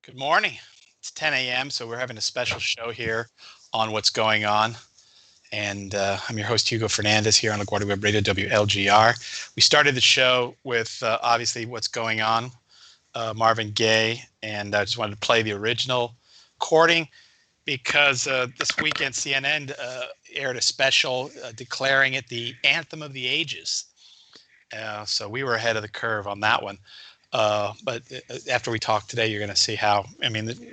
Good morning. It's 10 a.m., so we're having a special show here on what's going on. And I'm your host, Hugo Fernandez, here on LaGuardia Web Radio, WLGR. We started the show with obviously what's going on, Marvin Gaye, and I just wanted to play the original recording because this weekend CNN aired a special declaring it the anthem of the ages. So we were ahead of the curve on that one. But after we talk today, you're going to see how,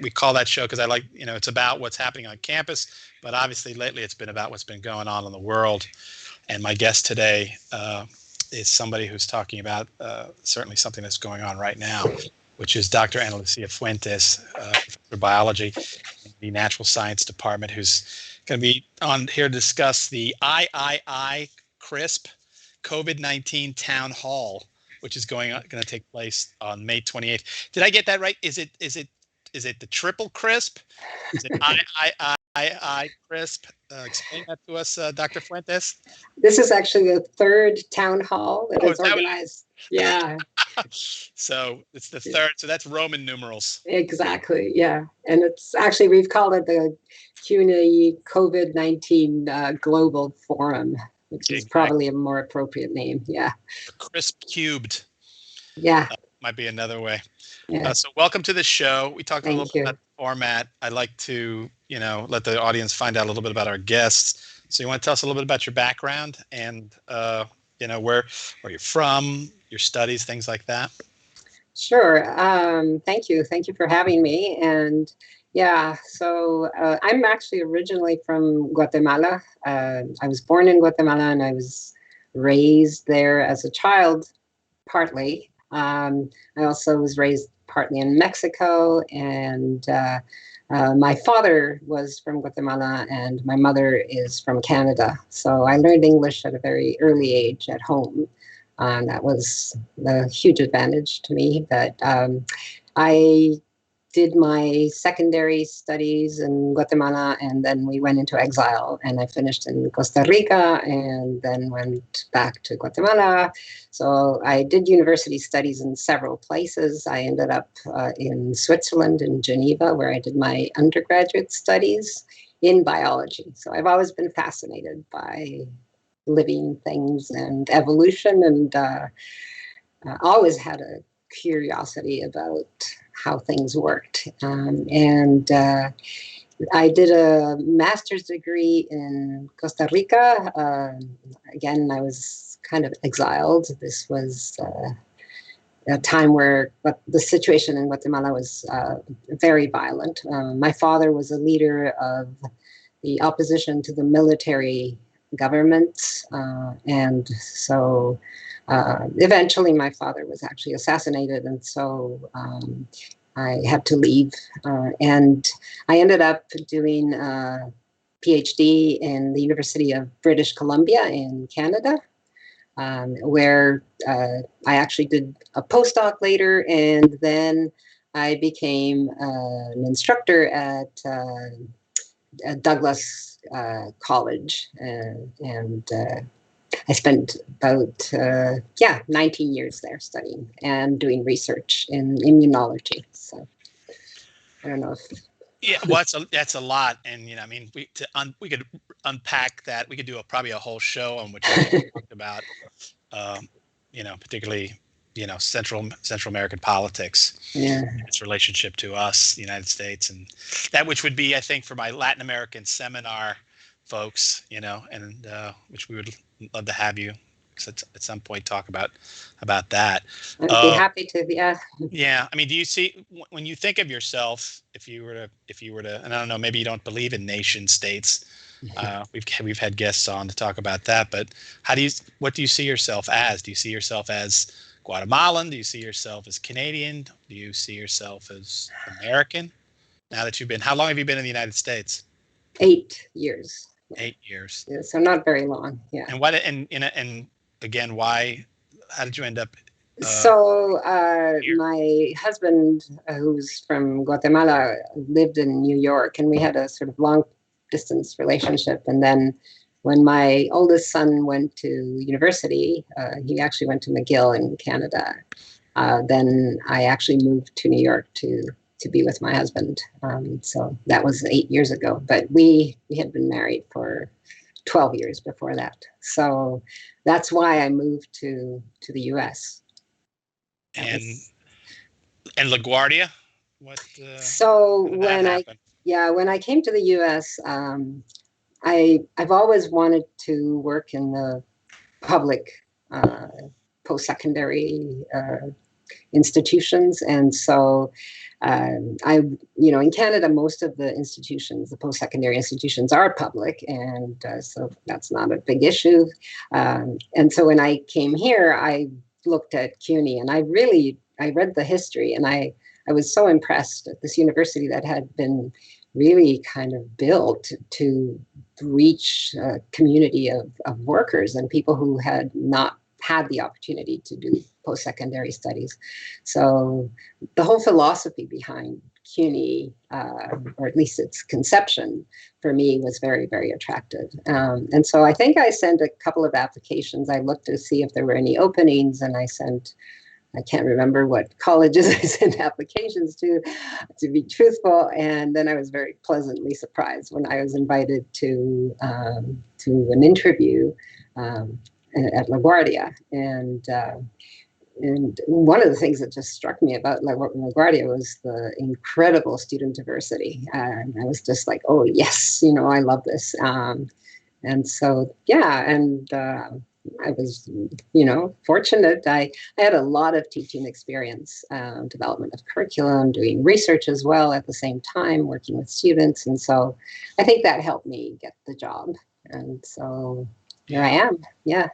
we call that show because I like, it's about what's happening on campus, but obviously lately it's been about what's been going on in the world. And my guest today is somebody who's talking about certainly something that's going on right now, which is Dr. Ana Lucia Fuentes, professor of biology in the Natural Science Department, who's going to be on here to discuss the III CRISP COVID-19 Town Hall, which is going to take place on May 28th. Did I get that right? Is it the triple crisp? Is it I crisp? Explain that to us, Dr. Fuentes. This is actually the third town hall that is organized. Yeah. So it's the third. So that's Roman numerals. Exactly. Yeah. And it's actually, we've called it the CUNY COVID-19 Global Forum, which is probably a more appropriate name. Yeah. Crisp cubed. Yeah. Might be another way. Yeah. So welcome to the show. We talked a little bit about the format. I'd like to, let the audience find out a little bit about our guests. So you want to tell us a little bit about your background and, where you're from, your studies, things like that? Sure. Thank you. Thank you for having me. And yeah, so I'm actually originally from Guatemala. I was born in Guatemala and I was raised there as a child, partly. I also was raised partly in Mexico, and my father was from Guatemala and my mother is from Canada. So I learned English at a very early age at home. That was a huge advantage to me. But I did my secondary studies in Guatemala, and then we went into exile, and I finished in Costa Rica and then went back to Guatemala. So I did university studies in several places. I ended up in Switzerland, in Geneva, where I did my undergraduate studies in biology. So I've always been fascinated by living things and evolution, and always had a curiosity about how things worked. I did a master's degree in Costa Rica. Again, I was kind of exiled. This was a time where the situation in Guatemala was very violent. My father was a leader of the opposition to the military government. And so eventually my father was actually assassinated. And so I had to leave. And I ended up doing a PhD in the University of British Columbia in Canada, where I actually did a postdoc later. And then I became an instructor at Douglas College, and I spent about 19 years there studying and doing research in immunology. So I don't know if well, that's a lot, and we could unpack that. We could do probably a whole show on which we talked about, particularly Central American politics, its relationship to us, the United States, and that which would be, I think, for my Latin American seminar folks, and which we would love to have you at some point talk about that. I'd be happy to. Yeah. Yeah. Do you see, when you think of yourself, if you were to, and I don't know, maybe you don't believe in nation states. We've had guests on to talk about that, but what do you see yourself as? Do you see yourself as Guatemalan? Do you see yourself as Canadian? Do you see yourself as American? Now that how long have you been in the United States? 8 years. 8 years. Yeah, so not very long. Yeah. And again, why? How did you end up? My husband, who's from Guatemala, lived in New York, and we had a sort of long distance relationship. And then when my oldest son went to university, he actually went to McGill in Canada. Then I actually moved to New York to to be with my husband. So that was 8 years ago, but we had been married for 12 years before that. So that's why I moved to the US. And LaGuardia, So how did that happen? when I came to the US, I've always wanted to work in the public post-secondary institutions. And so in Canada, most of the institutions, the post-secondary institutions are public. And so that's not a big issue. And so when I came here, I looked at CUNY and I read the history, and I was so impressed at this university that had been really kind of built to reach a community of workers and people who had not had the opportunity to do post-secondary studies. So the whole philosophy behind CUNY, or at least its conception, for me was very, very attractive. And so I think I sent a couple of applications. I looked to see if there were any openings, and I can't remember what colleges I sent applications to be truthful. And then I was very pleasantly surprised when I was invited to an interview at LaGuardia. And one of the things that just struck me about LaGuardia was the incredible student diversity. And I was just like, oh, yes, I love this. And so, yeah, and I was, fortunate. I had a lot of teaching experience, development of curriculum, doing research as well at the same time, working with students. And so I think that helped me get the job. And so here I am. Yeah.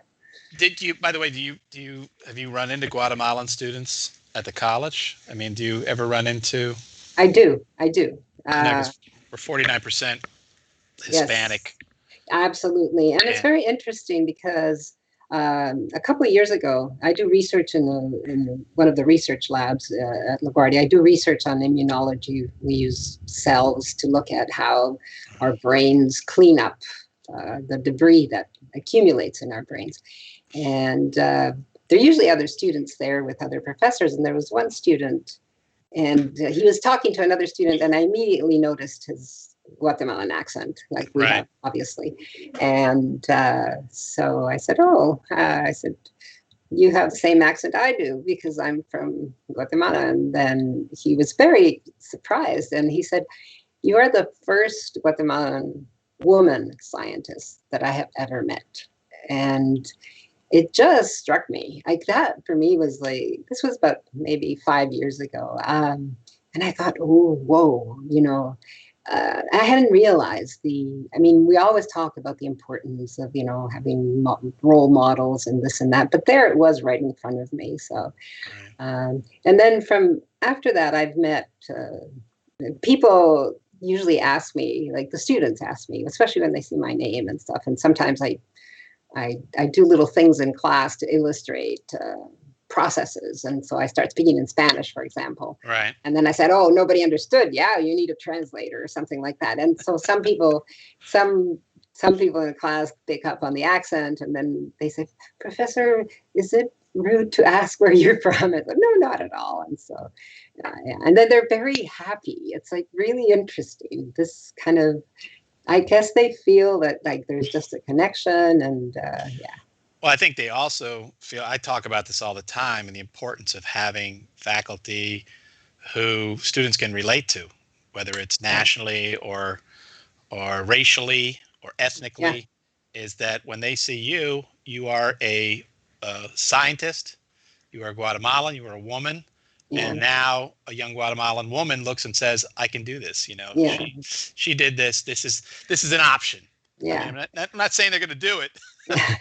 By the way, have you run into Guatemalan students at the college? I mean, do you ever run into? I do. We're 49% Hispanic. Yes, absolutely. And it's very interesting because a couple of years ago, I do research in one of the research labs at LaGuardia. I do research on immunology. We use cells to look at how our brains clean up the debris that accumulates in our brains. And there are usually other students there with other professors. And there was one student, and he was talking to another student, and I immediately noticed his Guatemalan accent, like we have, obviously. And so I said, you have the same accent I do because I'm from Guatemala. And then he was very surprised. And he said, you are the first Guatemalan woman scientist that I have ever met. And it just struck me like that. For me was like, this was about maybe 5 years ago. And I thought, oh, whoa, I hadn't realized we always talk about the importance of, having role models and this and that, but there it was right in front of me. So, and then from after that, I've met people usually ask me, like the students ask me, especially when they see my name and stuff. And sometimes I do little things in class to illustrate processes. And so I start speaking in Spanish, for example. Right. And then I said, oh, nobody understood. Yeah, you need a translator or something like that. And so some people in the class pick up on the accent, and then they say, Professor, is it rude to ask where you're from? I said, no, not at all. And so, yeah. And then they're very happy. It's like really interesting. This kind of, I guess they feel that like there's just a connection, and yeah. Well, I think they also feel, I talk about this all the time, and the importance of having faculty who students can relate to, whether it's nationally or racially or ethnically, is that when they see you, you are a scientist, you are Guatemalan, you are a woman, and now a young Guatemalan woman looks and says, I can do this. She did this. This is an option. Yeah. I mean, I'm not saying they're going to do it,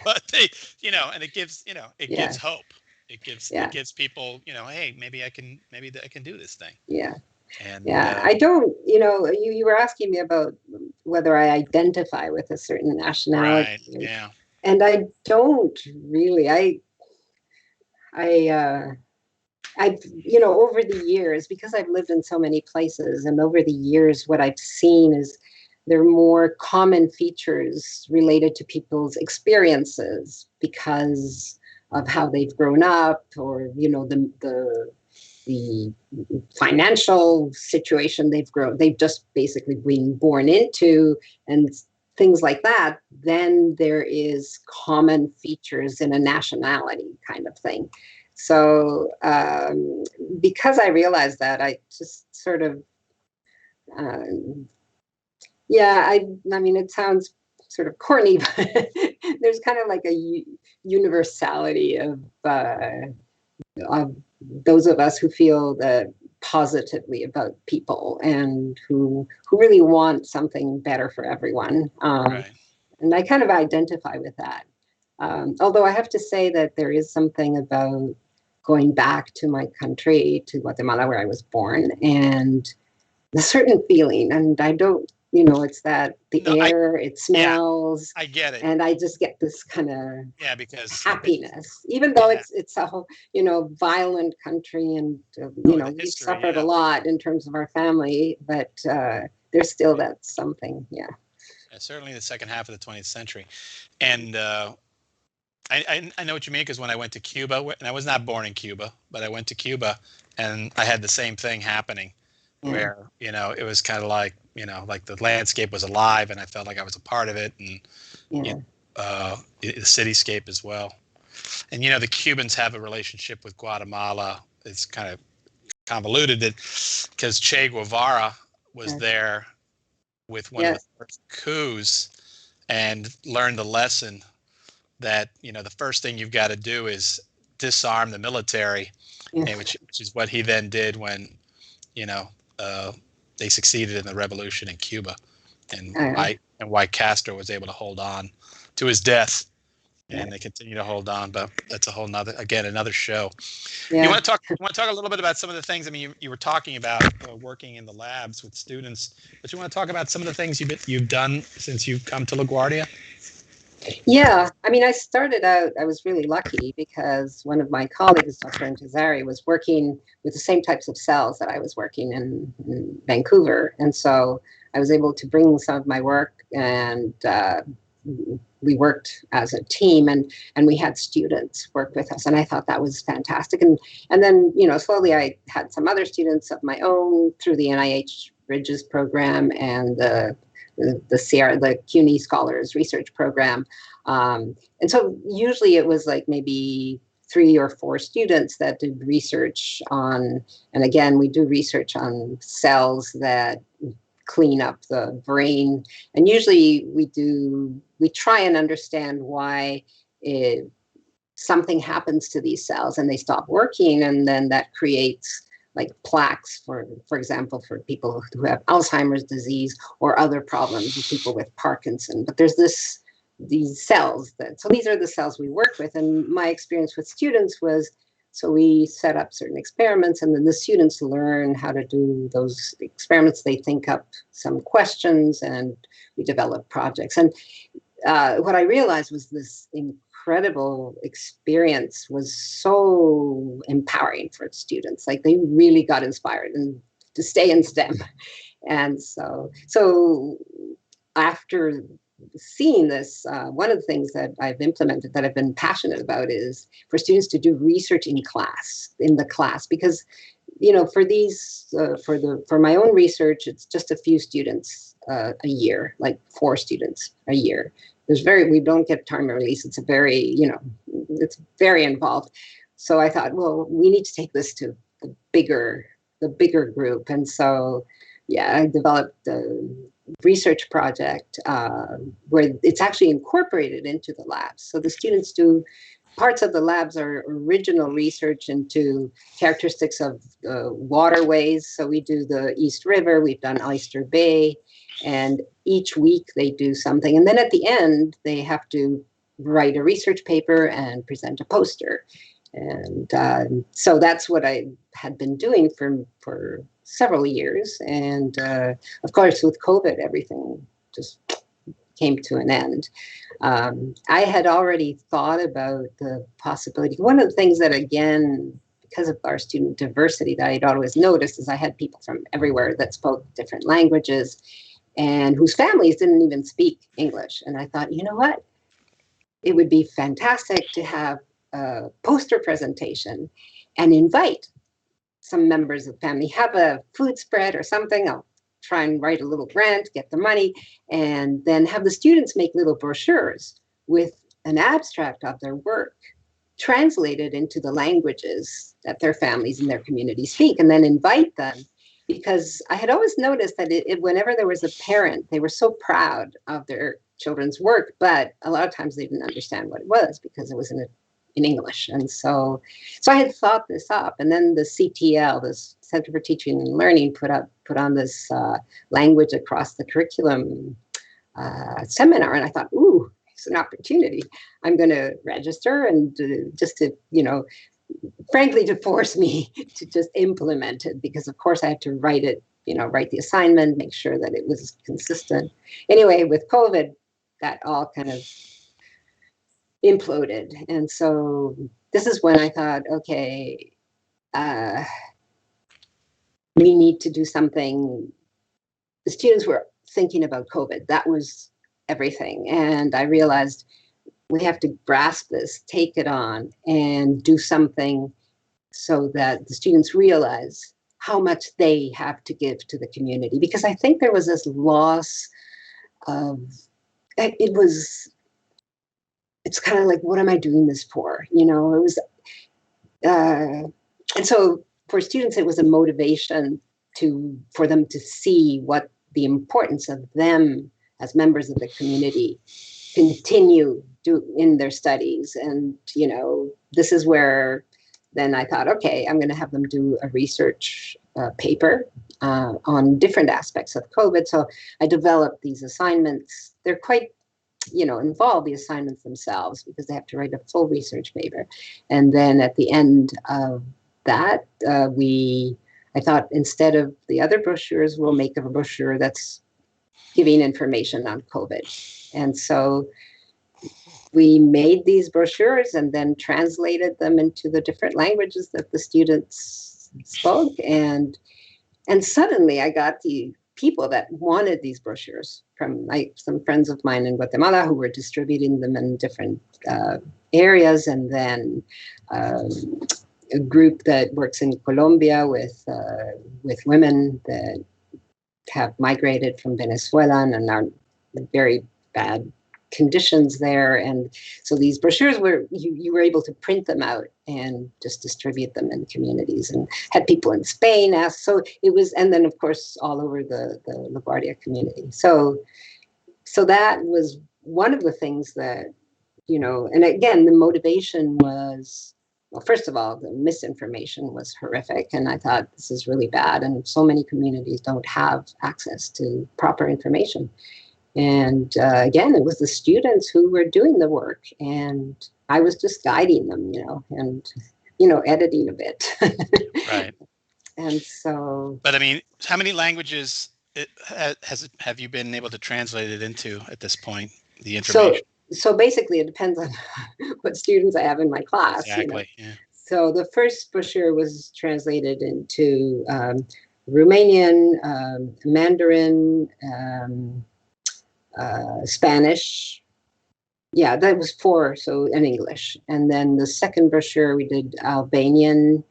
but they, and it gives, gives hope. It gives people, hey, maybe I can do this thing. Yeah. And I don't, you were asking me about whether I identify with a certain nationality. Right. Yeah. And I don't really. I've, over the years, because I've lived in so many places, and over the years, what I've seen is there are more common features related to people's experiences because of how they've grown up, or, the the financial situation they've just basically been born into, and things like that, then there is common features in a nationality kind of thing. So because I realized that, I just sort of, yeah, I mean, it sounds sort of corny, but there's kind of like a universality of those of us who feel that positively about people and who really want something better for everyone. Right. And I kind of identify with that. Although I have to say that there is something about going back to my country, to Guatemala, where I was born, and a certain feeling. And I don't, it's that the No, air, it yeah, smells, I get it. and I just get this kind of Yeah, because happiness, even though yeah, it's a whole, violent country, and oh, the we've history, suffered a lot in terms of our family, but there's still that something. Yeah. certainly the second half of the 20th century, and I know what you mean, because when I went to Cuba, and I was not born in Cuba, but I went to Cuba, and I had the same thing happening, Yeah. where it was kind of like like the landscape was alive, and I felt like I was a part of it, and you Yeah. know, the cityscape as well. And the Cubans have a relationship with Guatemala. It's kind of convoluted, that because Che Guevara was Yeah. there with one of the Yes. first coups, and learned the lesson that the first thing you've got to do is disarm the military, Yeah. and which is what he then did when you know uh, they succeeded in the revolution in Cuba, and Uh, why Castro was able to hold on to his death, yeah. and they continue to hold on. But that's a whole nother, again, another show. You Yeah. want to talk? You want to talk a little bit about some of the things? I mean, you were talking about working in the labs with students, but you want to talk about some of the things you've done since you've come to LaGuardia? Yeah, I mean, I started out, I was really lucky because one of my colleagues, Dr. Intezari, was working with the same types of cells that I was working in Vancouver. And so I was able to bring some of my work, and we worked as a team, and we had students work with us. And I thought that was fantastic. And then, slowly I had some other students of my own through the NIH Bridges program and the CUNY Scholars Research Program. And so usually it was like maybe 3 or 4 students that did research on, and again, we do research on cells that clean up the brain. And usually we try and understand why something happens to these cells and they stop working, and then that creates like plaques, for example, for people who have Alzheimer's disease or other problems with people with Parkinson. But there's these cells so these are the cells we work with. And my experience with students was, so we set up certain experiments, and then the students learn how to do those experiments. They think up some questions, and we develop projects. And what I realized was this incredible experience was so empowering for students. Like, they really got inspired and to stay in STEM. And so after seeing this, one of the things that I've implemented that I've been passionate about is for students to do research in the class, because for these for my own research, it's just a few students a year, like 4 students a year. We don't get time release. It's it's very involved. So I thought, well, we need to take this to the bigger group. And so, yeah, I developed a research project where it's actually incorporated into the labs. So the students do parts of the labs are original research into characteristics of the waterways. So we do the East River, we've done Oyster Bay, and each week they do something. And then at the end, they have to write a research paper and present a poster. And so that's what I had been doing for several years. And of course, with COVID, everything just came to an end. I had already thought about the possibility. One of the things that, again, because of our student diversity, that I'd always noticed is I had people from everywhere that spoke different languages and whose families didn't even speak English. And I thought, you know what? It would be fantastic to have a poster presentation and invite some members of the family have a food spread or something, I'll try and write a little grant, get the money, and then have the students make little brochures with an abstract of their work translated into the languages that their families and their community speak, and then invite them. Because I had always noticed that whenever there was a parent, they were so proud of their children's work, but a lot of times they didn't understand what it was because it was in English. And so I had thought this up, and then the CTL, this Center for Teaching and Learning, put on this language across the curriculum seminar, and I thought, ooh, it's an opportunity. I'm going to register, and just to, frankly, to force me to just implement it, because of course I had to write it, write the assignment, make sure that it was consistent. Anyway, with COVID, that all kind of imploded. And so this is when I thought, okay, we need to do something. The students were thinking about COVID. That was everything. And I realized we have to grasp this, take it on, and do something so that the students realize how much they have to give to the community. Because I think there was this loss of, it's kind of like, what am I doing this for? It was, and so for students, it was a motivation for them to see what the importance of them as members of the community continue in their studies. And, this is where then I thought, okay, I'm going to have them do a research paper on different aspects of COVID. So I developed these assignments. They're quite, involved, the assignments themselves, because they have to write a full research paper. And then at the end of that, I thought, instead of the other brochures, we'll make a brochure that's giving information on COVID. And so we made these brochures and then translated them into the different languages that the students spoke. And suddenly I got the people that wanted these brochures from some friends of mine in Guatemala who were distributing them in different areas. And then a group that works in Colombia with women that have migrated from Venezuela and are in very bad conditions there. And so these brochures you were able to print them out and just distribute them in communities, and had people in Spain ask. So it was, and then of course all over the LaGuardia community. So that was one of the things that, and again, the motivation was, well, first of all, the misinformation was horrific. And I thought, this is really bad. And so many communities don't have access to proper information. And again, it was the students who were doing the work, and I was just guiding them, and, editing a bit. Right. And so. But I mean, how many languages have you been able to translate it into at this point, the information? So basically, it depends on what students I have in my class. Exactly. Yeah. So the first brochure was translated into Romanian, Mandarin, Spanish. Yeah, that was 4, so in English. And then the second brochure we did Albanian,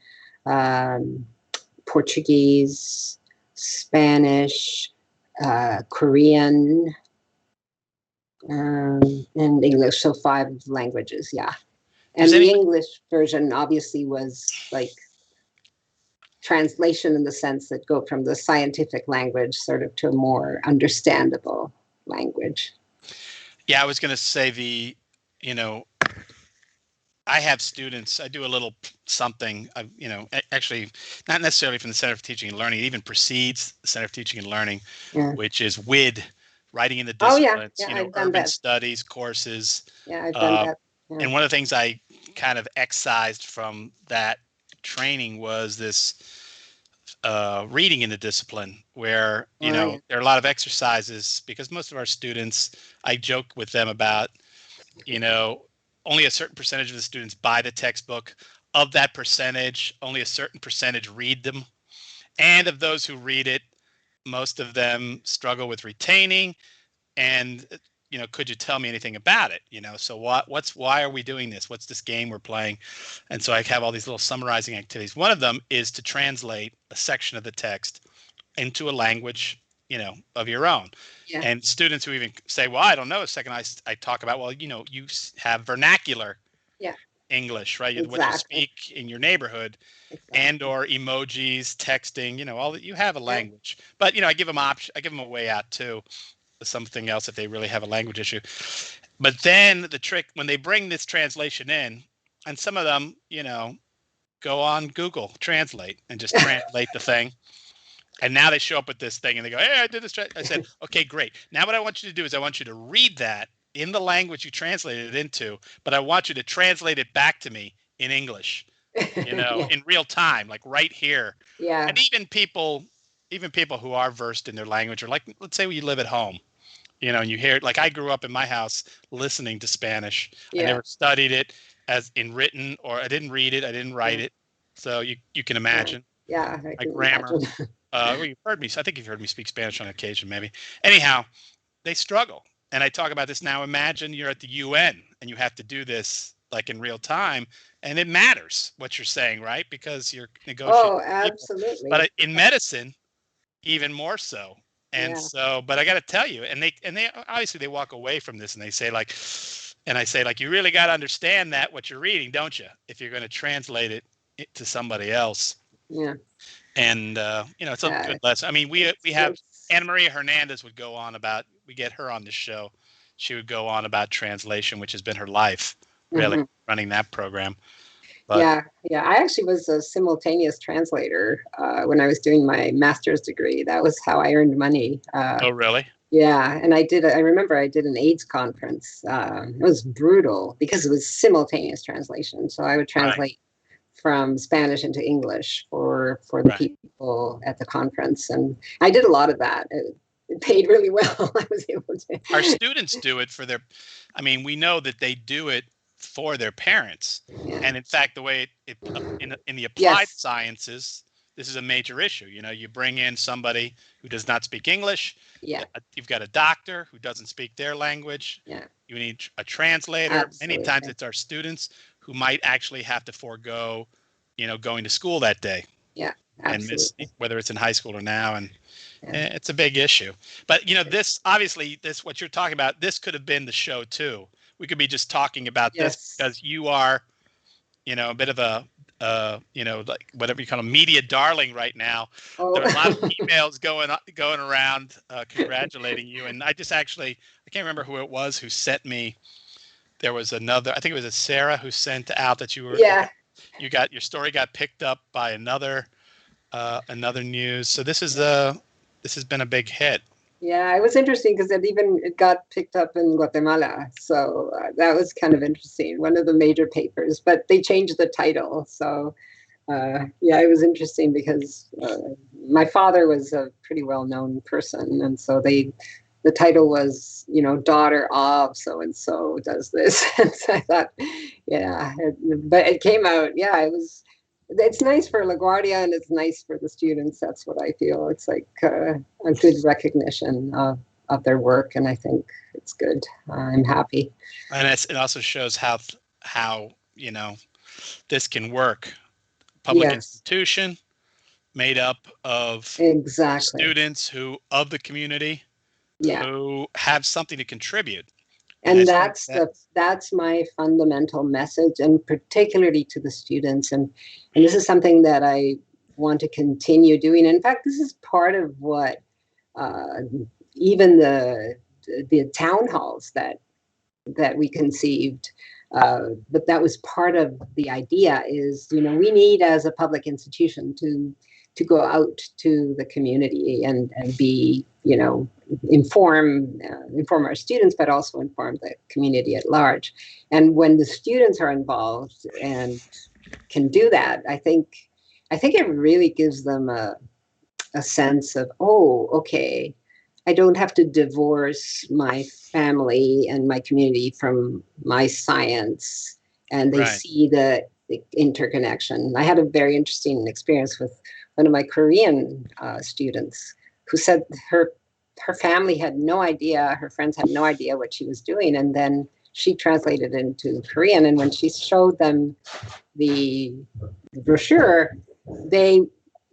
Portuguese, Spanish, Korean, and English. So 5 languages, yeah. And the English version obviously was like translation in the sense that go from the scientific language sort of to a more understandable language. Yeah, I was going to say I have students, I do a little something, actually not necessarily from the Center for Teaching and Learning, it even precedes the Center for Teaching and Learning, which is WID, Writing in the Disciplines, urban studies courses. Yeah, I've done that. Yeah. And one of the things I kind of excised from that training was this reading in the discipline, where there are a lot of exercises, because most of our students, I joke with them about, only a certain percentage of the students buy the textbook. Of that percentage, only a certain percentage read them, and of those who read it, most of them struggle with retaining, and could you tell me anything about it? So why are we doing this? What's this game we're playing? And so I have all these little summarizing activities. One of them is to translate a section of the text into a language, of your own. Yeah. And students who even say, well, I don't know. A second, I talk about, well, you have vernacular Yeah. English, right? Exactly. What you speak in your neighborhood. Exactly. And or emojis, texting, all that. You have a language. But I give them I give them a way out too, something else if they really have a language issue. But then the trick, when they bring this translation in, and some of them, go on Google Translate and just translate the thing. And now they show up with this thing and they go, hey, I did this. I said, okay, great. Now what I want you to do is I want you to read that in the language you translated it into, but I want you to translate it back to me in English, Yeah. in real time, like right here. Yeah. And even people who are versed in their language, or like, let's say you live at home, and you hear it. Like I grew up in my house listening to Spanish. I Yeah. never studied it as in written, or I didn't read it. I didn't write it. So you can imagine. Yeah. I My can grammar. imagine. Well, you've heard me. I think you've heard me speak Spanish on occasion, maybe. Anyhow, they struggle. And I talk about this now. Imagine you're at the UN and you have to do this like in real time. And it matters what you're saying, right? Because you're negotiating Oh, with people. absolutely. But in medicine, even more so. And Yeah. so, but I got to tell you, and they obviously they walk away from this and they say like, and I say like, you really got to understand that what you're reading, don't you? If you're going to translate it to somebody else. Yeah. And it's a good lesson. I mean, we have Anna Maria Hernandez would go on about. We get her on the show. She would go on about translation, which has been her life, really running that program. But, yeah. I actually was a simultaneous translator when I was doing my master's degree. That was how I earned money. Oh, really? Yeah, and I remember I did an AIDS conference. It was brutal because it was simultaneous translation. So I would translate from Spanish into English for the people at the conference, and I did a lot of that. It paid really well. I was able to. Our students do it for their. I mean, we know that they do it for their parents, and in fact, the way it in the applied sciences, this is a major issue. You bring in somebody who does not speak English. Yeah. You've got a doctor who doesn't speak their language. Yeah. You need a translator. Absolutely. Many times it's our students who might actually have to forego, going to school that day. Yeah. Absolutely. And miss, whether it's in high school or now. And it's a big issue. But, this obviously, what you're talking about, this could have been the show too. We could be just talking about this because you are, a bit of a, like whatever you call a media darling right now. Oh. There are a lot of emails going around congratulating you. And I can't remember who it was who sent me. There was another, I think it was a Sarah who sent out that you were, your story got picked up by another news. So this has been a big hit. Yeah, it was interesting because it got picked up in Guatemala. So that was kind of interesting. One of the major papers, but they changed the title. So it was interesting because my father was a pretty well-known person. And so the title was, daughter of so-and-so does this. And so I thought, but it came out. It's nice for LaGuardia and it's nice for the students. That's what I feel. It's like a good recognition of their work, and I think it's good. I'm happy. And it also shows how this can work. Public institution made up of students of the community who have something to contribute. And that's my fundamental message, and particularly to the students. And this is something that I want to continue doing. In fact, this is part of what even the town halls that we conceived. But that was part of the idea. Is we need as a public institution to go out to the community and be inform our students, but also inform the community at large. And when the students are involved and can do that, I think it really gives them a sense of, oh, okay, I don't have to divorce my family and my community from my science, and they see the interconnection. I had a very interesting experience with one of my Korean students who said her her family had no idea, her friends had no idea what she was doing. And then she translated into Korean. And when she showed them the brochure, they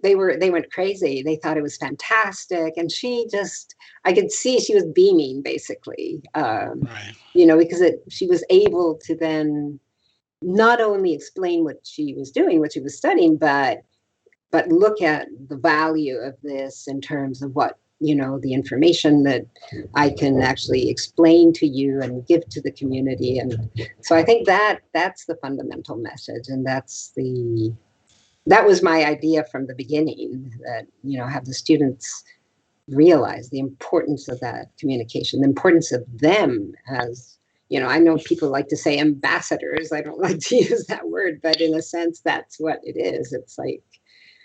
they went crazy. They thought it was fantastic. And she just, I could see she was beaming basically, Right. because she was able to then not only explain what she was doing, what she was studying, but look at the value of this in terms of what, the information that I can actually explain to you and give to the community. And so I think that's the fundamental message. And that was my idea from the beginning, that, have the students realize the importance of that communication, the importance of them as, I know people like to say ambassadors. I don't like to use that word, but in a sense, that's what it is. It's like,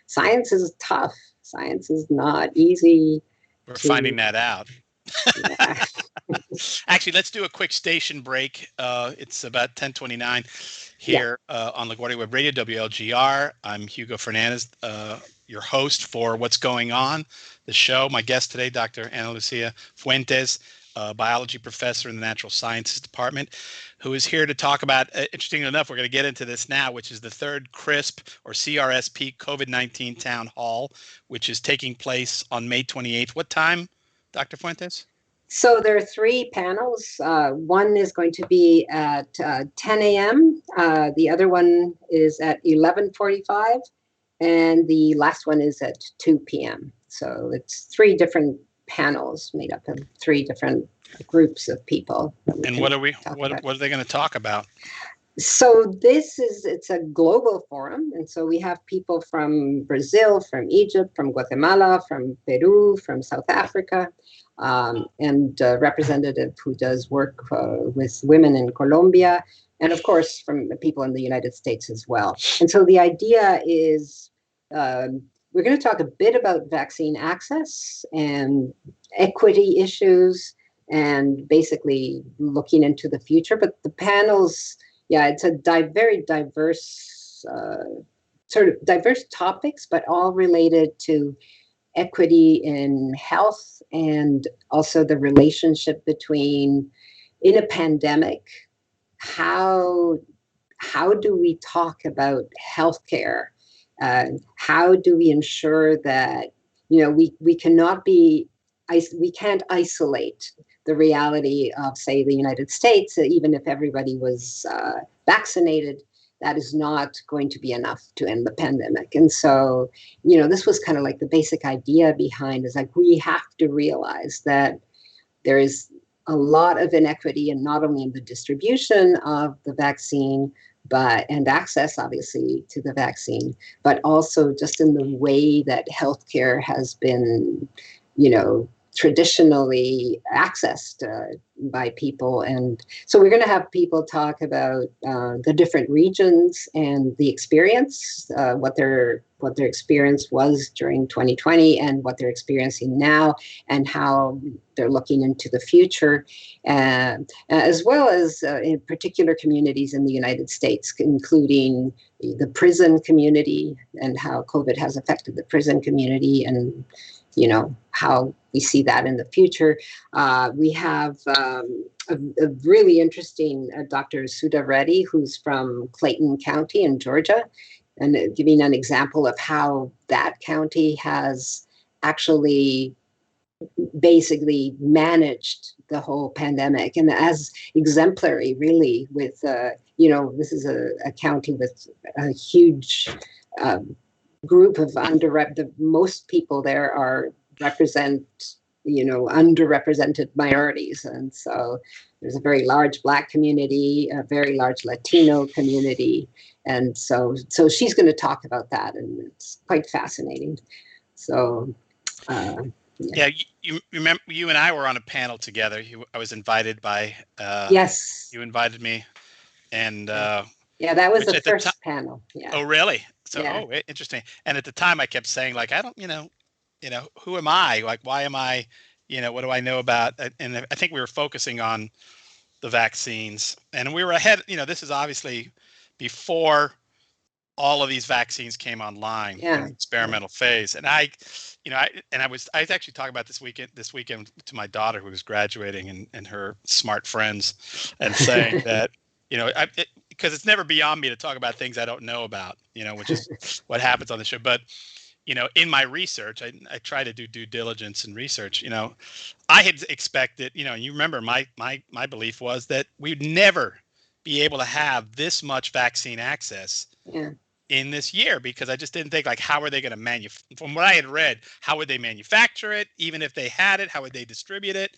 science is tough. Science is not easy. We're finding that out. Yeah. Actually, let's do a quick station break. It's about 10:29 here on LaGuardia Web Radio, WLGR. I'm Hugo Fernandez, your host for What's Going On, the show. My guest today, Dr. Ana Lucia Fuentes, biology professor in the Natural Sciences Department, who is here to talk about, interesting enough, we're going to get into this now, which is the third CRISP or CRSP COVID-19 Town Hall, which is taking place on May 28th. What time, Dr. Fuentes? So there are three panels. One is going to be at 10 a.m. The other one is at 11:45, and the last one is at 2 p.m. So it's three different panels made up of three different groups of people. And what are they going to talk about? So it's a global forum. And so we have people from Brazil, from Egypt, from Guatemala, from Peru, from South Africa, and a representative who does work with women in Colombia, and of course from the people in the United States as well. And so the idea is we're going to talk a bit about vaccine access and equity issues and basically looking into the future. But the panels, it's a very diverse, sort of diverse topics, but all related to equity in health, and also the relationship between, in a pandemic, how do we talk about healthcare? How do we ensure that we can't isolate the reality of, say, the United States, even if everybody was vaccinated? That is not going to be enough to end the pandemic. And so, this was kind of like the basic idea behind, is like, we have to realize that there is a lot of inequity, and not only in the distribution of the vaccine, and access, obviously, to the vaccine, but also just in the way that healthcare has been, traditionally accessed by people. And so we're going to have people talk about the different regions and the experience, what their experience was during 2020 and what they're experiencing now, and how they're looking into the future, as well as in particular communities in the United States, including the prison community and how COVID has affected the prison community, and how we see that in the future. We have a really interesting Dr. Sudha Reddy, who's from Clayton County in Georgia, and giving an example of how that county has actually basically managed the whole pandemic, and as exemplary, really, with, this is a county with a huge group of most people there represent underrepresented minorities. And so there's a very large Black community, a very large Latino community. And so she's going to talk about that, and it's quite fascinating. So, yeah, you remember you and I were on a panel together. I was invited by, yes, you invited me, and yeah, that was the first panel. Yeah. Oh, really? So, yeah. Interesting. And at the time I kept saying, like, I don't, who am I? Like, why am I, what do I know about? And I think we were focusing on the vaccines, and we were ahead. This is obviously before all of these vaccines came online, Yeah. experimental phase. And I, I was actually talking about this weekend to my daughter who was graduating and her smart friends, and saying that, because it's never beyond me to talk about things I don't know about, which is what happens on the show. But, in my research, I try to do due diligence and research. I had expected, you remember my belief was that we'd never be able to have this much vaccine access Yeah. in this year, because I just didn't think, like, how are they going to from what I had read, how would they manufacture it? Even if they had it, how would they distribute it?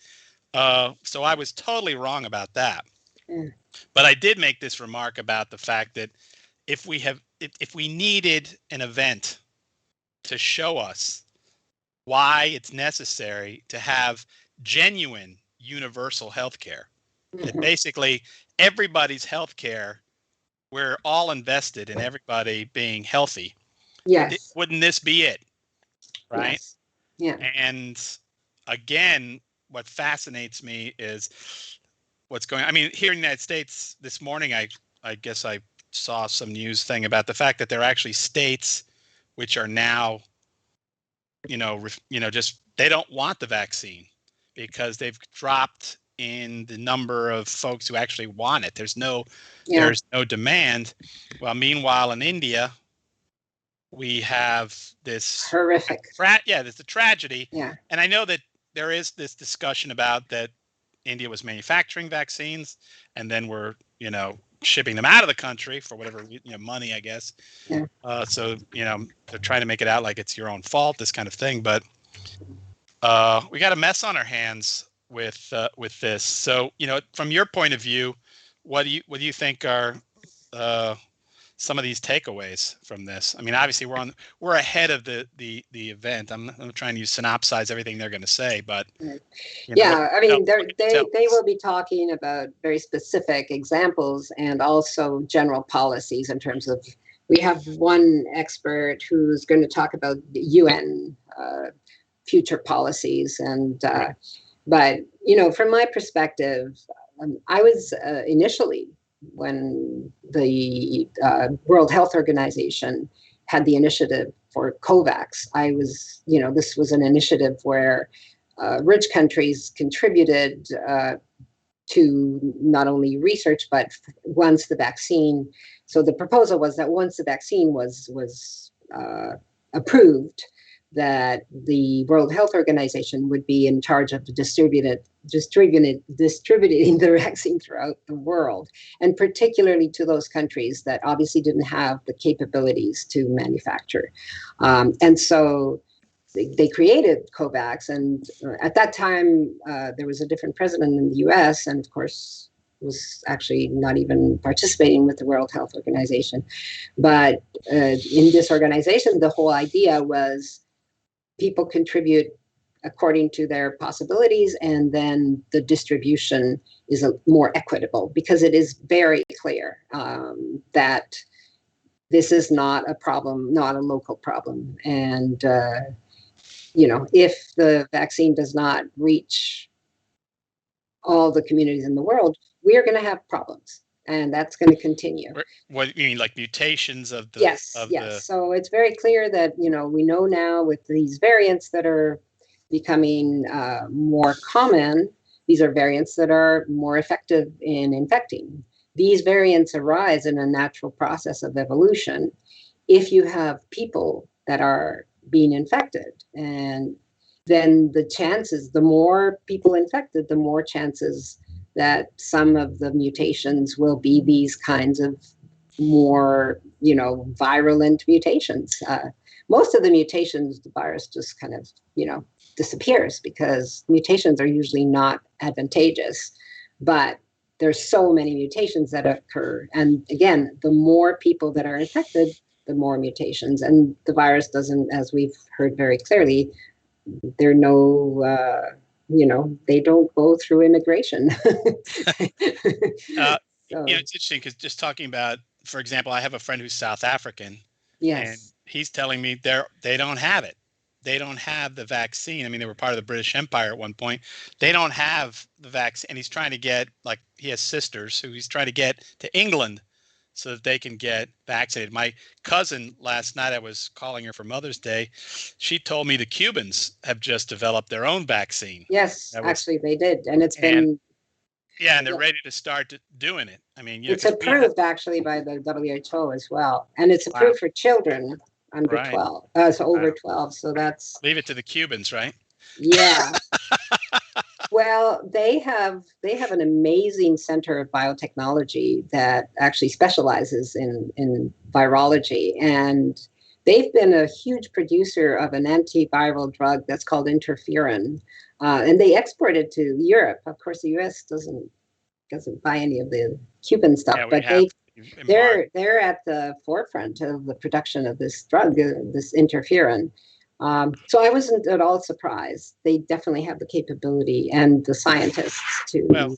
So I was totally wrong about that. Yeah. But I did make this remark about the fact that if we needed an event to show us why it's necessary to have genuine universal health care, that Mhm. basically everybody's health care, we're all invested in everybody being healthy. Yes. Wouldn't this be it? Right. Yes. Yeah. And again, what fascinates me is what's going on. I mean, here in the United States this morning, I guess I saw some news thing about the fact that there are actually states which are now, just they don't want the vaccine because they've dropped in the number of folks who actually want it. Yeah. There's no demand. Well, meanwhile, in India, we have this Horrific. there's a tragedy. Yeah. And I know that there is this discussion about that India was manufacturing vaccines and then we're, shipping them out of the country for whatever, money, I guess. Yeah. So, they're trying to make it out like it's your own fault, this kind of thing. But we got a mess on our hands with this. So, from your point of view, what do you think are some of these takeaways from this? I mean, obviously we're ahead of the event. I'm trying to synopsize everything they're going to say, but Right. what Yeah, I mean, what can you tell they us? will be talking about very specific examples and also general policies in terms of. We have one expert who's going to talk about the UN future policies, and Right. but from my perspective, I was initially when the World Health Organization had the initiative for COVAX. I was, this was an initiative where rich countries contributed to not only research, but once the vaccine. So the proposal was that once the vaccine was approved, that the World Health Organization would be in charge of distributing the vaccine throughout the world, and particularly to those countries that obviously didn't have the capabilities to manufacture. And so they created COVAX, and at that time there was a different president in the U.S., and of course was actually not even participating with the World Health Organization. But in this organization, the whole idea was people contribute according to their possibilities, and then the distribution is more equitable, because it is very clear that this is not a problem, not a local problem. And if the vaccine does not reach all the communities in the world, we are going to have problems, and that's going to continue. What you mean, like mutations of the Yes, yes. So it's very clear that we know now with these variants that are becoming more common, these are variants that are more effective in infecting. These variants arise in a natural process of evolution if you have people that are being infected. And then the more people infected, the more chances that some of the mutations will be these kinds of more, virulent mutations. Most of the mutations, the virus just kind of, disappears, because mutations are usually not advantageous. But there's so many mutations that occur. And again, the more people that are infected, the more mutations. And the virus doesn't, as we've heard very clearly, there are no, they don't go through immigration. uh, So, it's interesting because just talking about, for example, I have a friend who's South African, and yes. he's telling me they don't have it. They don't have the vaccine. I mean, they were part of the British Empire at one point. They don't have the vaccine, and he's trying to get, like, he has sisters who he's trying to get to England so that they can get vaccinated. My cousin last night, I was calling her for Mother's Day. She told me the Cubans have just developed their own vaccine. Yes, That was, actually they did, and it's and been yeah, and they're yeah, ready to start doing it. I mean, it's because we have, approved actually by the WHO as well, and it's wow, approved for children under right, 12, so over wow. 12. So that's Leave it to the Cubans, right? yeah. Well, they have an amazing center of biotechnology that actually specializes in virology, and they've been a huge producer of an antiviral drug that's called interferon, and they export it to Europe. Of course, the U.S. doesn't buy any of the Cuban stuff, Yeah, we but have embarked. they're at the forefront of the production of this drug, this interferon. So I wasn't at all surprised. They definitely have the capability and the scientists Well,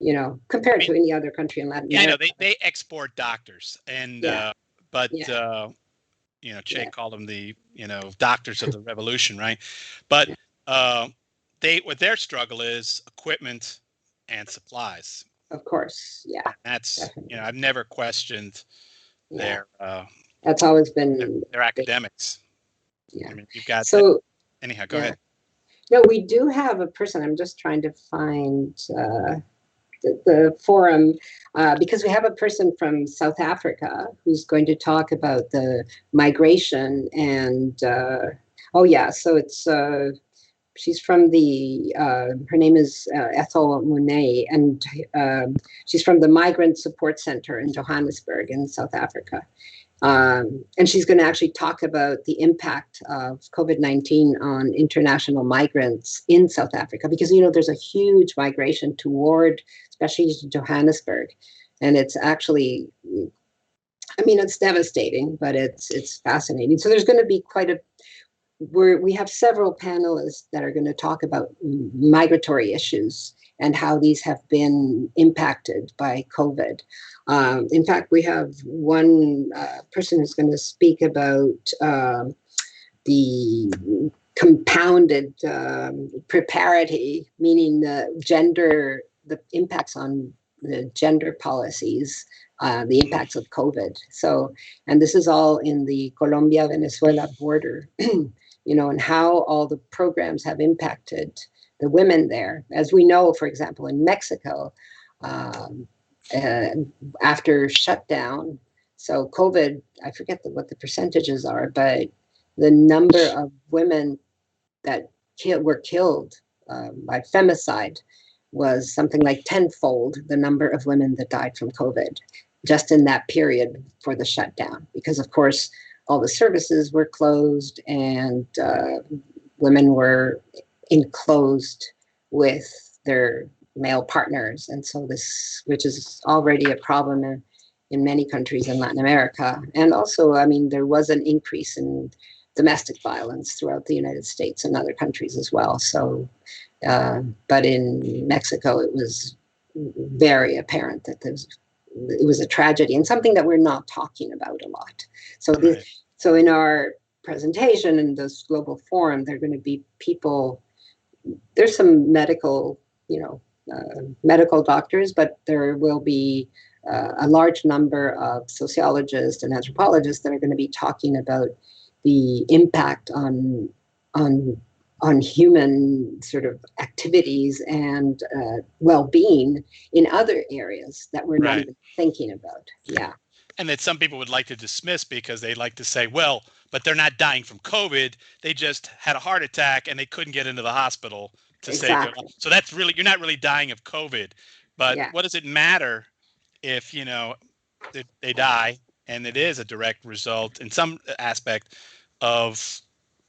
to, I compared mean, to any other country in Latin yeah, I know America. they export doctors, and Yeah, but yeah, Che yeah, called them the doctors of the revolution, right? But yeah. they what their struggle is equipment and supplies, Of course, yeah, and that's definitely, I've never questioned yeah. their That's always been their big, academics. I yeah. mean, you've got So anyhow. Go yeah, ahead. no, we do have a person. I'm just trying to find. The forum because we have a person from South Africa who's going to talk about the migration and oh yeah, so it's she's from the her name is Ethel Monet, and she's from the Migrant Support Center in Johannesburg in South Africa. And she's going to actually talk about the impact of COVID-19 on international migrants in South Africa, because, there's a huge migration toward, especially to Johannesburg. And it's actually, I mean, it's devastating, but it's fascinating. So there's going to be we have several panelists that are going to talk about migratory issues and how these have been impacted by COVID. In fact, we have one person who's going to speak about the compounded precarity, meaning the impacts on the gender policies, the impacts of COVID. So, and this is all in the Colombia-Venezuela border, and how all the programs have impacted the women there. As we know, for example, in Mexico, um, uh, after shutdown, so COVID, I forget what the percentages are, but the number of women that were killed by femicide was something like tenfold the number of women that died from COVID just in that period for the shutdown. Because, of course, all the services were closed and women were enclosed with their male partners. And so this, which is already a problem in many countries in Latin America. And also, I mean, there was an increase in domestic violence throughout the United States and other countries as well. So, but in Mexico, it was very apparent that it was a tragedy and something that we're not talking about a lot. So, Right. so in our presentation in this global forum, there are going to be people. There's some medical doctors, but there will be a large number of sociologists and anthropologists that are going to be talking about the impact on on human sort of activities and well-being in other areas that we're not Right. even thinking about. Yeah, And that some people would like to dismiss because they like to say, well, but they're not dying from COVID. They just had a heart attack and they couldn't get into the hospital to save their life. exactly. So that's really, you're not really dying of COVID. But Yeah, what does it matter if, they die and it is a direct result in some aspect of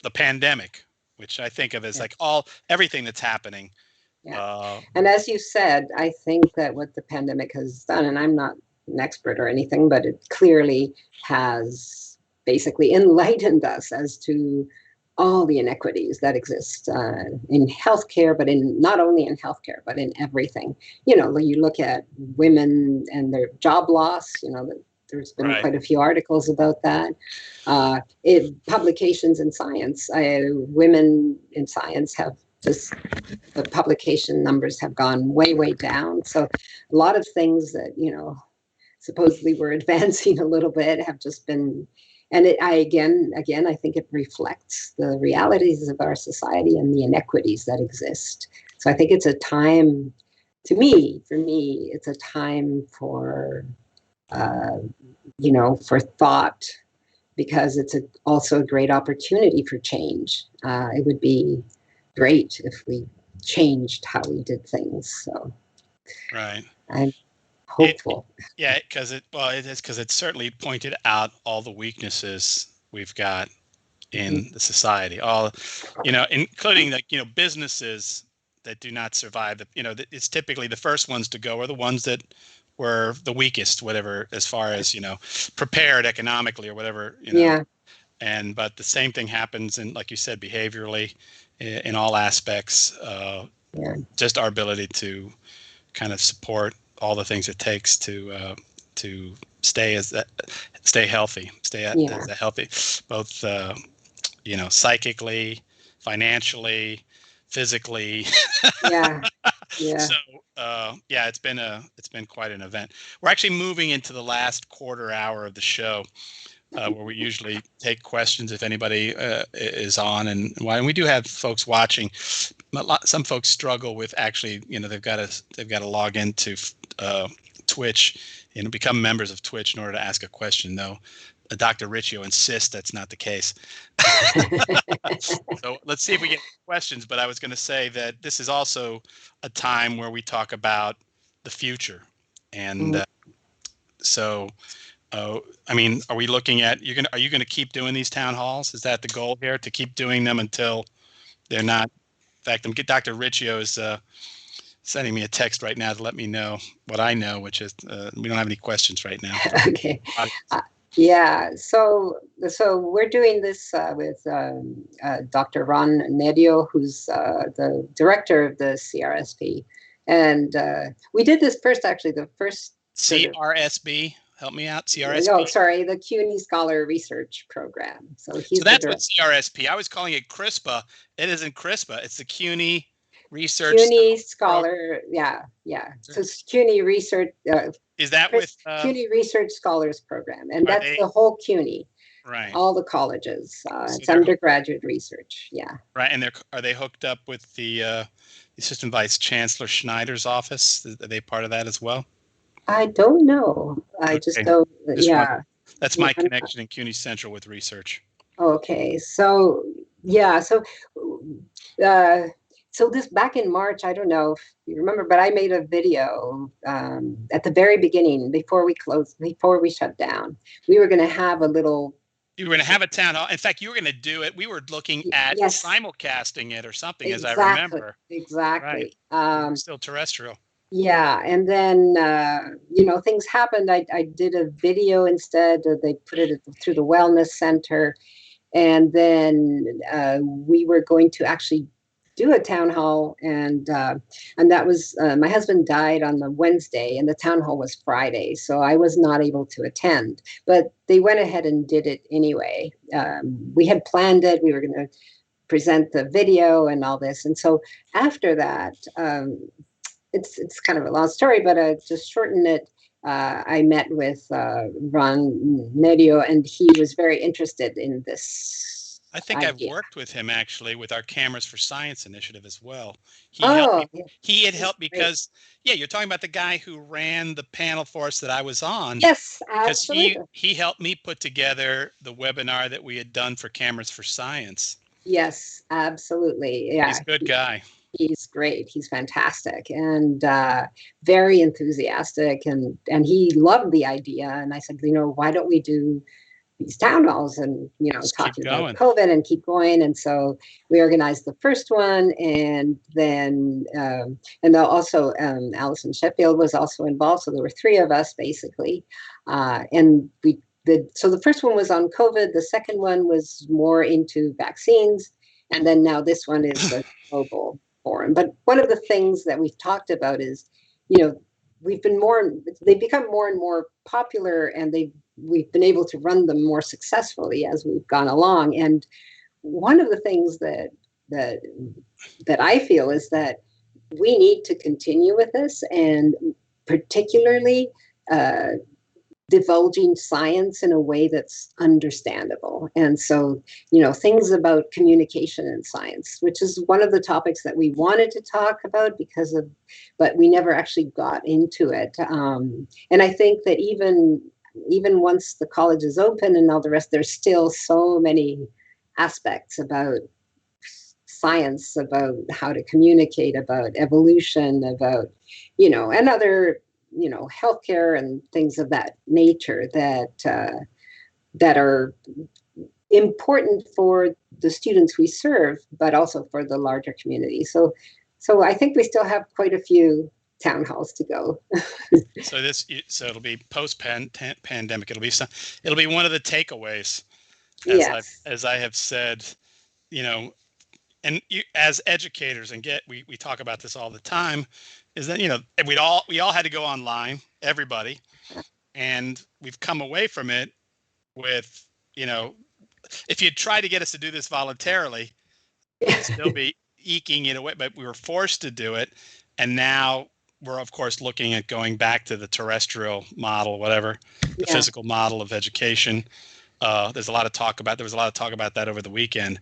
the pandemic, which I think of as yeah, like everything that's happening. yeah. Uh, And as you said, I think that what the pandemic has done, and I'm not an expert or anything, but it clearly has basically enlightened us as to all the inequities that exist in healthcare, but in not only in healthcare, but in everything. You look at women and their job loss. There's been right. quite a few articles about that. Publications in science, women in science have this the publication numbers have gone way, way down. So a lot of things that, supposedly were advancing a little bit have just been, and again, I think it reflects the realities of our society and the inequities that exist. So I think it's a time, for me, it's a time for, uh, for thought, because it's also a great opportunity for change. It would be great if we changed how we did things. So Right. I'm It, hopeful. yeah, it is because it certainly pointed out all the weaknesses we've got Mhm. in the society, all, including businesses that do not survive. It's typically the first ones to go are the ones that were the weakest, whatever, as far as, prepared economically or whatever, Yeah, but the same thing happens in, like you said, behaviorally, in all aspects. yeah, Just our ability to kind of support all the things it takes to stay healthy, yeah, as a healthy, both psychically, financially, physically. yeah, yeah. So yeah, it's been quite an event. We're actually moving into the last quarter hour of the show, where we usually take questions if anybody is on, and why. And we do have folks watching. Some folks struggle with actually, they've got to log into Twitch, become members of Twitch in order to ask a question. Though Dr. Riccio insists that's not the case. So let's see if we get questions. But I was going to say that this is also a time where we talk about the future, and Mhm. so. I mean, are we looking at are you gonna keep doing these town halls? Is that the goal here, to keep doing them until they're not? In fact, Dr. Riccio is sending me a text right now to let me know what I know, which is we don't have any questions right now from Okay. the audience. Yeah. So we're doing this with Dr. Ron Nedio, who's the director of the CRSP, and we did this first. Actually, the first sort of. CRSB, help me out. Oh, CRSB. sorry, the CUNY Scholar Research Program. So So he's the that's what director. CRSP. I was calling it CRISPA. It isn't CRISPA. It's the CUNY Research CUNY Program. Scholar, yeah, yeah. So it's CUNY Research, Is that with? CUNY Research Scholars Program, and Are that's they the whole CUNY, right? all the colleges. So It's they're undergraduate research. Yeah. right, and are they hooked up with the Assistant Vice Chancellor Schneider's office? Are they part of that as well? I don't know. I just Okay, don't. just one. Yeah. That's Yeah. my connection in CUNY Central with research. Okay. So yeah. Uh, so this back in March, I don't know if you remember, but I made a video at the very beginning before we shut down. We were going to have a little. You were going to have a town hall. In fact, you were going to do it. We were looking at Yes, simulcasting it or something, as I exactly, remember. Right. exactly. We were still terrestrial. Yeah, and then things happened. I did a video instead. They put it through the wellness center, and then we were going to actually do a town hall, and that was my husband died on the Wednesday, and the town hall was Friday, so I was not able to attend. But they went ahead and did it anyway. We had planned it. We were going to present the video and all this, and so after that. It's kind of a long story, but just shorten it. I met with Ron Nedio, and he was very interested in this I think I've idea. worked with him actually with our Cameras for Science initiative as well. He helped Oh, me. yeah, He had he's helped great. because, yeah, you're talking about the guy who ran the panel for us that I was on, Yes, because he absolutely. he helped me put together the webinar that we had done for Cameras for Science. Yes, absolutely. He's Yeah, a good guy. he's great. He's fantastic and very enthusiastic, and he loved the idea. And I said, why don't we do these town halls and Just keep talking about going. COVID and keep going. And so we organized the first one, and then also Allison Sheffield was also involved. So there were three of us basically, and so the first one was on COVID. The second one was more into vaccines, and then now this one is a global forum. But one of the things that we've talked about is, you know, they've become more and more popular, and we've been able to run them more successfully as we've gone along. And one of the things that that I feel is that we need to continue with this, and particularly uh, divulging science in a way that's understandable. And so, things about communication and science, which is one of the topics that we wanted to talk about but we never actually got into it. And I think that even once the college is open and all the rest, there's still so many aspects about science, about how to communicate, about evolution, about, and other, healthcare and things of that nature that are important for the students we serve, but also for the larger community. So I think we still have quite a few town halls to go. So it'll be post-pandemic. It'll be one of the takeaways, Yes. as I have said, and as educators, and we talk about this all the time, is that we all had to go online, everybody, and we've come away from it with if you try to get us to do this voluntarily, we'd still be eking it away, but we were forced to do it, and now we're of course looking at going back to the terrestrial model, whatever, the physical model of education. There was a lot of talk about that over the weekend,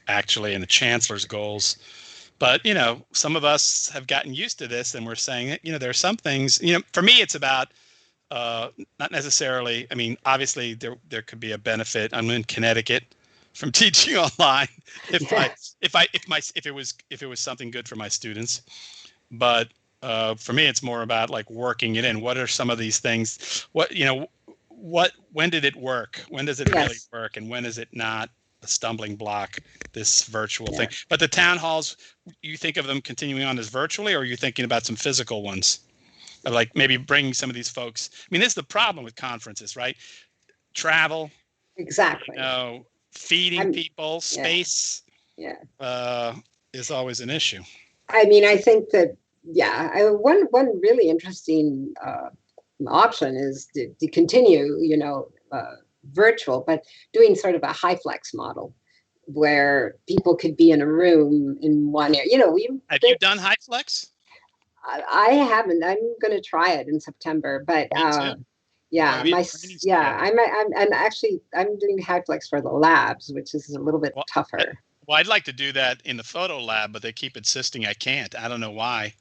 actually, in the chancellor's goals. But some of us have gotten used to this, and we're saying that there are some things. For me, it's about not necessarily. I mean, obviously, there could be a benefit. I'm in Connecticut from teaching online. If it was something good for my students, but for me, it's more about like working it in. What are some of these things? When did it work? When does it really work? And when is it not a stumbling block, this virtual thing? But the town halls, you think of them continuing on as virtually, or are you thinking about some physical ones? Of like maybe bringing some of these folks. I mean, this is the problem with conferences, right? Travel. Exactly. Feeding people, space is always an issue. I mean, I think that, one really interesting option is to continue, virtual, but doing sort of a high flex model where people could be in a room in one area. Have you done high flex? I haven't. I'm going to try it in September, but I'm doing high flex for the labs, which is a little bit tougher. Well, I'd like to do that in the photo lab, but they keep insisting I can't. I don't know why.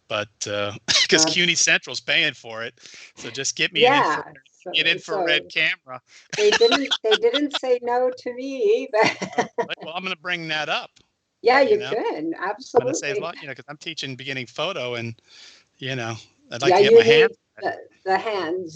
But because CUNY Central's paying for it, so just get me an infrared camera. They didn't say no to me either. Well, I'm going to bring that up. Yeah, you can absolutely. I'm going to say as well, because I'm teaching beginning photo, and I'd like to get my hands. The hands,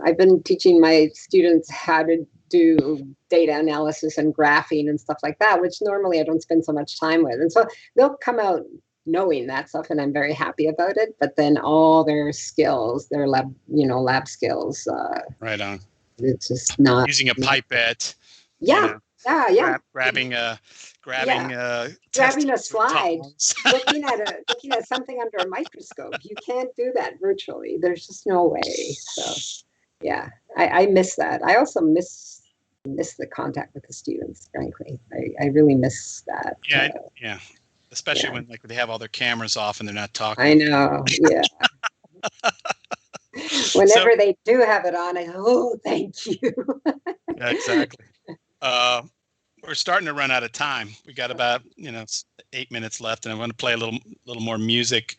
I've been teaching my students how to do data analysis and graphing and stuff like that, which normally I don't spend so much time with, and so they'll come out knowing that stuff, and I'm very happy about it. But then all their skills, their lab skills, right on. It's just not using a pipette. Grabbing a slide, looking at something under a microscope. You can't do that virtually. There's just no way. So, I miss that. I also miss the contact with the students. Frankly, I really miss that. Especially when they have all their cameras off and they're not talking. I know. Yeah. Whenever they do have it on, I go, oh, thank you. Yeah, exactly. We're starting to run out of time. We got about 8 minutes left, and I want to play a little more music.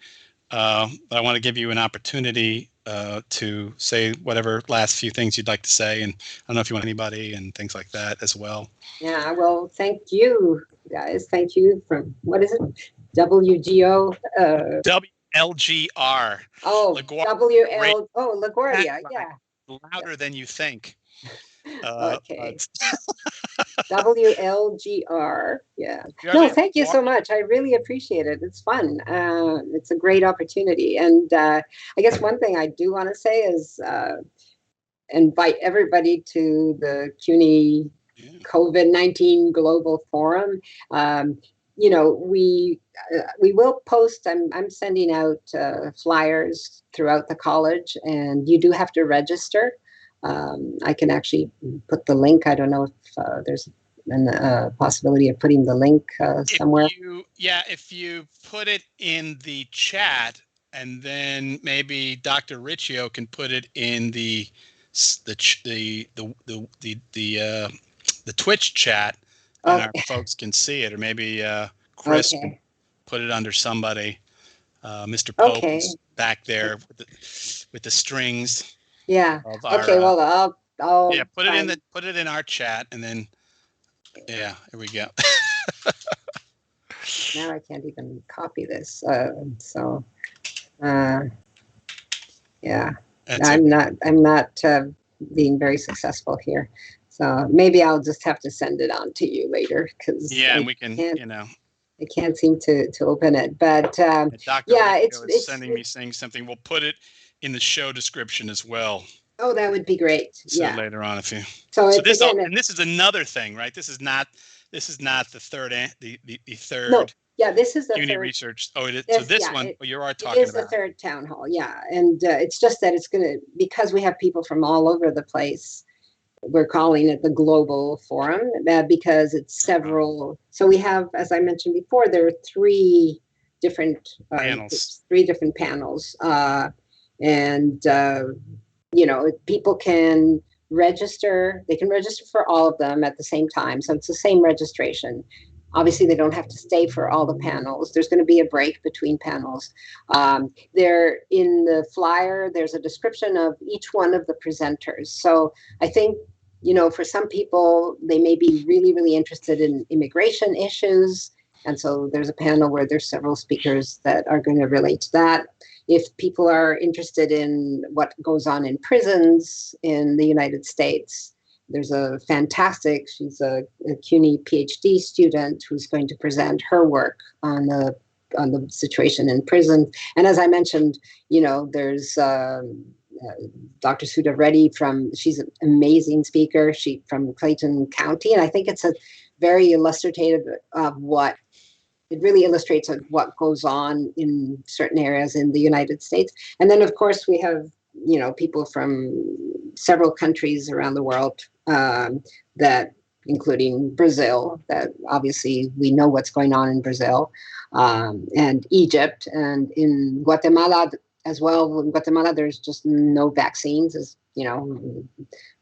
But I want to give you an opportunity to say whatever last few things you'd like to say, and I don't know if you want anybody and things like that as well. Yeah, well, thank you, guys. Thank you from, what is it? WGO? WLGR. Oh, LaGuardia, yeah. Louder than you think. Okay. WLGR. Yeah. No, thank you so much. I really appreciate it. It's fun. It's a great opportunity. And I guess one thing I do want to say is invite everybody to the CUNY COVID-19 Global Forum. We will post. I'm sending out flyers throughout the college, and you do have to register. I can actually put the link. I don't know if there's a possibility of putting the link somewhere. If you put it in the chat, and then maybe Dr. Riccio can put it in the Twitch chat, and our Okay. folks can see it, or maybe Chris can Okay. put it under somebody. Mr. Pope Okay. is back there with the strings Yeah. of Okay. our. Well, Yeah, I'll try and put it in our chat, and then yeah, here we go. now I can't even copy this. So uh, yeah, That's okay. I'm not being very successful here. So maybe I'll just have to send it on to you later because Yeah, and we can, you know, I can't seem to open it. But Dr. yeah, Riccio is sending me it's saying something. We'll put it in the show description as well. oh, that would be great. So Yeah. later on, if you So so it's this again, and this is another thing, right? This is not the third the no, third yeah, this is the CUNY third. research. Oh, it is. So This, this yeah, one you are it talking is the about. third town hall. Yeah, and it's just that it's gonna because we have people from all over the place. We're calling it the global forum because it's several. So we have, as I mentioned before, there are different Panels. three different panels, and people can register. They can register for all of them at the same time, so it's the same registration. Obviously, they don't have to stay for all the panels. There's going to be a break between panels. There in the flyer, there's a description of each one of the presenters. So I think for some people, they may be really, really interested in immigration issues. And so there's a panel where there's several speakers that are going to relate to that. If people are interested in what goes on in prisons in the United States, there's she's a CUNY PhD student who's going to present her work on the situation in prison. And as I mentioned, there's Dr. Sudha Reddy she's an amazing speaker. She from Clayton County, and I think it's a very illustrative of it really illustrates what goes on in certain areas in the United States. And then, of course, we have people from several countries around the world that, including Brazil, that obviously we know what's going on in Brazil, and Egypt, and in Guatemala as well. In Guatemala, there's just no vaccines. As you know,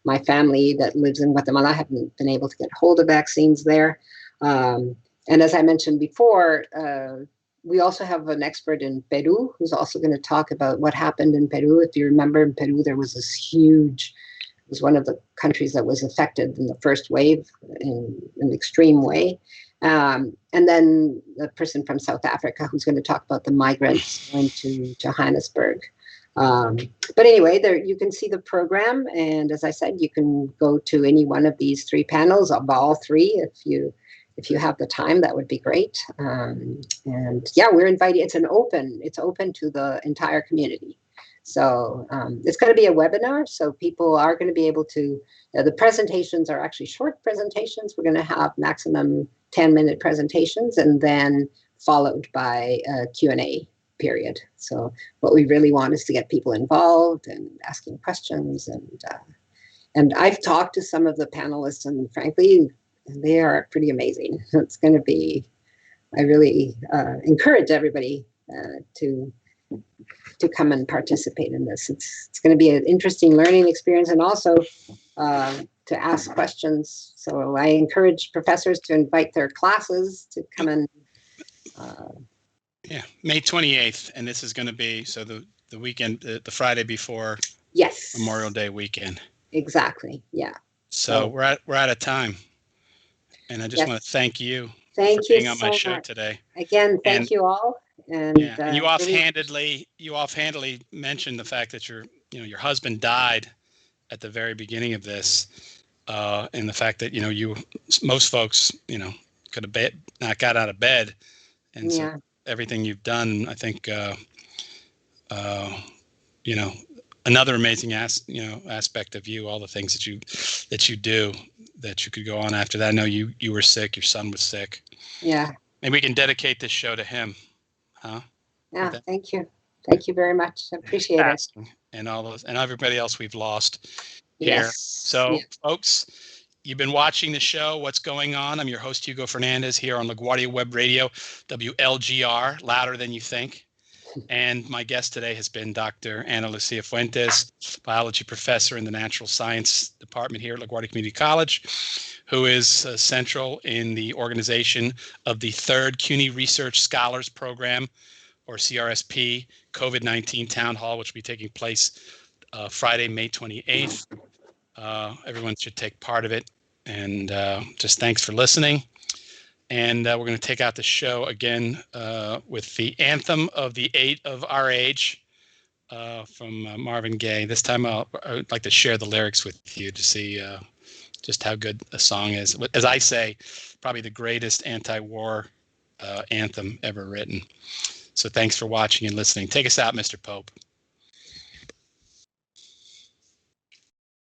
my family that lives in Guatemala haven't been able to get hold of vaccines there. And as I mentioned before, we also have an expert in Peru who's also going to talk about what happened in Peru. If you remember, in Peru, there was it was one of the countries that was affected in the first wave in an extreme way. And then the person from South Africa who's going to talk about the migrants going to Johannesburg. But anyway, there you can see the program. And as I said, you can go to any one of these three panels, of all three, if you have the time. That would be great. And yeah, we're inviting. It's open to the entire community. So it's going to be a webinar. So people are going to be able to. The presentations are actually short presentations. We're going to have maximum 10-minute presentations, and then followed by a Q&A period. So what we really want is to get people involved and asking questions. And I've talked to some of the panelists, and frankly, they are pretty amazing. It's going to be, I really encourage everybody to come and participate in this. It's going to be an interesting learning experience, and also to ask questions. So I encourage professors to invite their classes to come and. Yeah, May 28th, and this is going to be the weekend, the Friday before. Yes. Memorial Day weekend. Exactly. Yeah. So we're out of time, and I just want to thank you for being on my show today. Again, thank you all. And and you offhandedly mentioned the fact that your husband died at the very beginning of this, and the fact that most folks could have not got out of bed, and so everything you've done, I think, another amazing aspect of you, all the things that you do, that you could go on after that. I know you were sick, your son was sick. Yeah. Maybe we can dedicate this show to him, huh? Yeah, thank you. Thank you very much. I appreciate it. And all those and everybody else we've lost here. Yes. So folks, you've been watching the show, What's Going On? I'm your host, Hugo Fernandez, here on LaGuardia Web Radio, WLGR, louder than you think. And my guest today has been Dr. Ana Lucia Fuentes, biology professor in the Natural Science Department here at LaGuardia Community College, who is central in the organization of the third CUNY Research Scholars Program, or CRSP, COVID-19 Town Hall, which will be taking place Friday, May 28th. Everyone should take part of it. And just thanks for listening. And we're going to take out the show again with the anthem of the eight of our age from Marvin Gaye. This time I'd like to share the lyrics with you to see just how good a song is. As I say, probably the greatest anti-war anthem ever written. So thanks for watching and listening. Take us out, Mr. Pope.